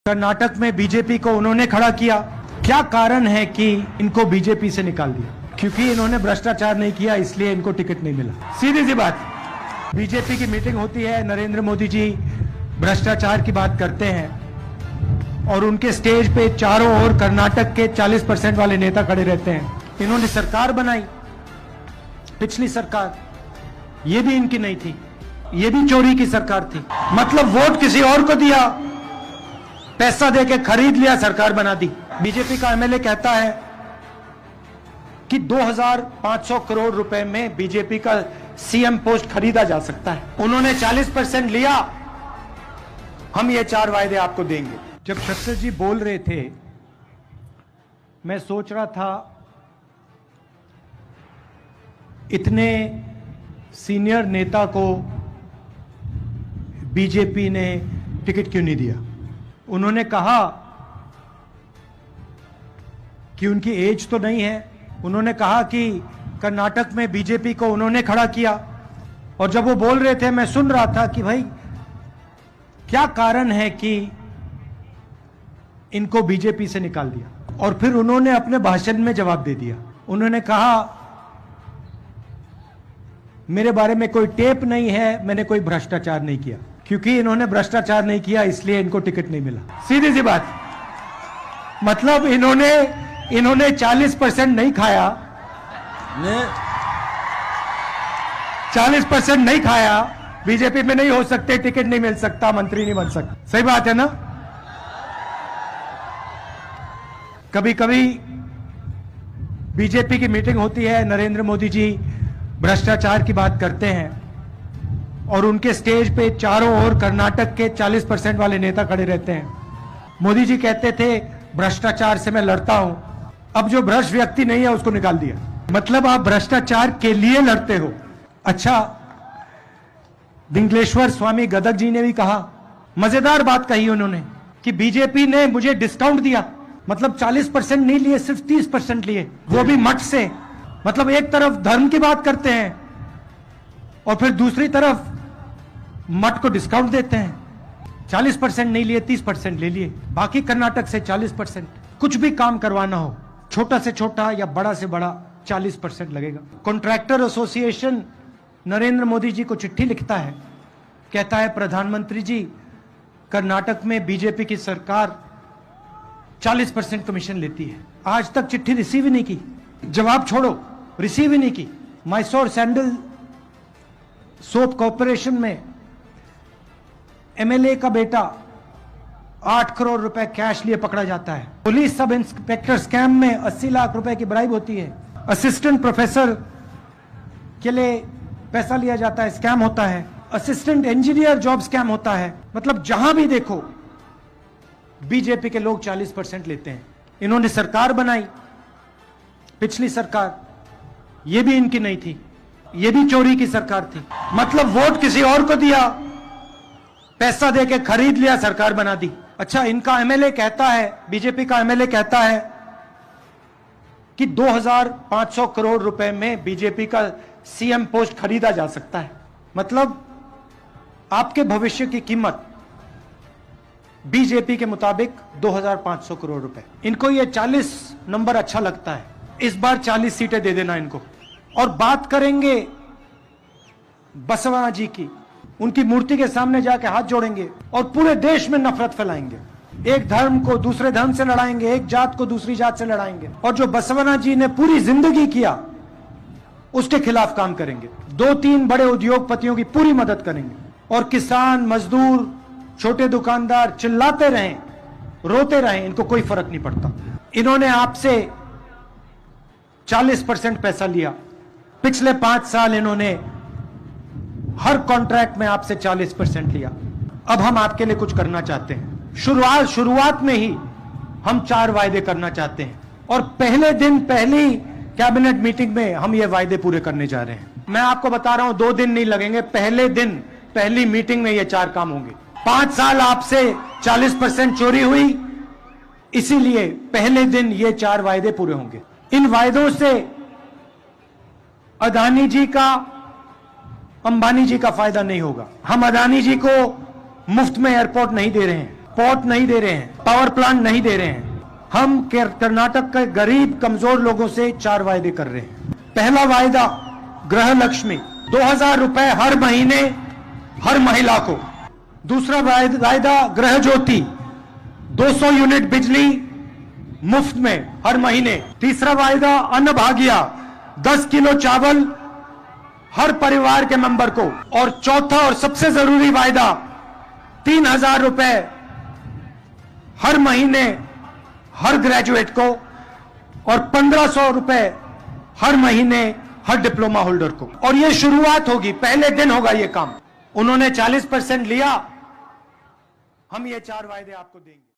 कर्नाटक में बीजेपी को उन्होंने खड़ा किया। क्या कारण है कि इनको बीजेपी से निकाल दिया? क्योंकि इन्होंने भ्रष्टाचार नहीं किया, इसलिए इनको टिकट नहीं मिला। सीधी सी बात। बीजेपी की मीटिंग होती है, नरेंद्र मोदी जी भ्रष्टाचार की बात करते हैं और उनके स्टेज पे चारों ओर कर्नाटक के 40% वाले नेता खड़े रहते हैं। इन्होंने सरकार बनाई, पिछली सरकार, ये भी इनकी नहीं थी, ये भी चोरी की सरकार थी। मतलब वोट किसी और को दिया, पैसा देके खरीद लिया, सरकार बना दी। बीजेपी का एमएलए कहता है कि 2500 करोड़ रुपए में बीजेपी का सीएम पोस्ट खरीदा जा सकता है। उन्होंने 40% लिया, हम ये 4 वायदे आपको देंगे। जब शक्कर जी बोल रहे थे, मैं सोच रहा था इतने सीनियर नेता को बीजेपी ने टिकट क्यों नहीं दिया। उन्होंने कहा कि उनकी एज तो नहीं है। उन्होंने कहा कि कर्नाटक में बीजेपी को उन्होंने खड़ा किया, और जब वो बोल रहे थे मैं सुन रहा था कि भाई क्या कारण है कि इनको बीजेपी से निकाल दिया। और फिर उन्होंने अपने भाषण में जवाब दे दिया। उन्होंने कहा मेरे बारे में कोई टेप नहीं है, मैंने कोई भ्रष्टाचार नहीं किया। क्योंकि इन्होंने भ्रष्टाचार नहीं किया, इसलिए इनको टिकट नहीं मिला। सीधी सी बात। मतलब इन्होंने 40% नहीं खाया, 40% नहीं खाया, बीजेपी में नहीं हो सकते, टिकट नहीं मिल सकता, मंत्री नहीं बन सकता। सही बात है ना। कभी कभी बीजेपी की मीटिंग होती है, नरेंद्र मोदी जी भ्रष्टाचार की बात करते हैं और उनके स्टेज पे चारों ओर कर्नाटक के 40% वाले नेता खड़े रहते हैं। मोदी जी कहते थे भ्रष्टाचार से मैं लड़ता हूं, अब जो भ्रष्ट व्यक्ति नहीं है उसको निकाल दिया। मतलब आप भ्रष्टाचार के लिए लड़ते हो। अच्छा, विंगलेश्वर स्वामी गदग जी ने भी कहा, मजेदार बात कही उन्होंने कि बीजेपी ने मुझे डिस्काउंट दिया। मतलब 40% नहीं लिए, सिर्फ 30% लिए, वो भी मठ से। मतलब एक तरफ धर्म की बात करते हैं और फिर दूसरी तरफ मठ को डिस्काउंट देते हैं। 40% नहीं लिए, 30% ले लिए, बाकी कर्नाटक से 40%। कुछ भी काम करवाना हो, छोटा से छोटा या बड़ा से बड़ा, 40% लगेगा। कॉन्ट्रैक्टर एसोसिएशन नरेंद्र मोदी जी को चिट्ठी लिखता है, कहता है प्रधानमंत्री जी, कर्नाटक में बीजेपी की सरकार 40% कमीशन लेती है। आज तक चिट्ठी रिसीव ही नहीं की। जवाब छोड़ो, रिसीव ही नहीं की। मैसूर सैंडल सोप कॉर्पोरेशन में एमएलए का बेटा 8 करोड़ रुपए कैश लिए पकड़ा जाता है। पुलिस सब इंस्पेक्टर स्कैम में 80 लाख रुपए की ब्राइब होती है। असिस्टेंट प्रोफेसर के लिए पैसा लिया जाता है, स्कैम होता है। असिस्टेंट इंजीनियर जॉब स्कैम होता है। मतलब जहां भी देखो बीजेपी के लोग 40% लेते हैं। इन्होंने सरकार बनाई, पिछली सरकार, ये भी इनकी नहीं थी, ये भी चोरी की सरकार थी। मतलब वोट किसी और को दिया, पैसा देके खरीद लिया, सरकार बना दी। अच्छा, इनका एमएलए कहता है, बीजेपी का एमएलए कहता है कि 2500 करोड़ रुपए में बीजेपी का सीएम पोस्ट खरीदा जा सकता है। मतलब आपके भविष्य की कीमत बीजेपी के मुताबिक 2500 करोड़ रुपए। इनको ये 40 नंबर अच्छा लगता है, इस बार 40 सीटें दे देना इनको। और बात करेंगे बसवना जी की, उनकी मूर्ति के सामने जाके हाथ जोड़ेंगे और पूरे देश में नफरत फैलाएंगे। एक धर्म को दूसरे धर्म से लड़ाएंगे, एक जात को दूसरी जात से लड़ाएंगे। और जो बसवना जी ने पूरी जिंदगी किया, उसके खिलाफ काम करेंगे। 2-3 बड़े उद्योगपतियों की पूरी मदद करेंगे। और किसान, मजदूर, छोटे दुकानदार चिल्लाते रहें, रोते रहें, इनको कोई फर्क नहीं पड़ता। इन्होंने आपसे 40% पैसा लिया। पिछले 5 साल इन्होंने हर कॉन्ट्रैक्ट में आपसे 40% लिया। अब हम आपके लिए कुछ करना चाहते हैं। शुरुआत में ही हम 4 वायदे करना चाहते हैं और पहले दिन, पहली कैबिनेट मीटिंग में हम ये वायदे पूरे करने जा रहे हैं। मैं आपको बता रहा हूं, 2 दिन नहीं लगेंगे, पहले दिन, पहली मीटिंग में ये 4 काम होंगे। 5 साल आपसे 40% चोरी हुई, इसीलिए पहले दिन ये 4 वायदे पूरे होंगे। इन वायदों से अदानी जी का, अंबानी जी का फायदा नहीं होगा। हम अदानी जी को मुफ्त में एयरपोर्ट नहीं दे रहे हैं। पोर्ट नहीं दे रहे हैं, पावर प्लांट नहीं दे रहे हैं। हम कर्नाटक के गरीब कमजोर लोगों से 4 वायदे कर रहे हैं। पहला वायदा गृह लक्ष्मी, 2000 रुपए हर महीने हर महिला को। दूसरा वायदा गृह ज्योति, 200 यूनिट बिजली मुफ्त में हर महीने। तीसरा वायदा अन्न भाग्य, 10 किलो चावल हर परिवार के मेंबर को। और चौथा और सबसे जरूरी वायदा 3000 रुपए हर महीने हर ग्रेजुएट को और 1500 रुपए हर महीने हर डिप्लोमा होल्डर को। और ये शुरुआत होगी, पहले दिन होगा ये काम। उन्होंने 40% लिया, हम ये 4 वायदे आपको देंगे।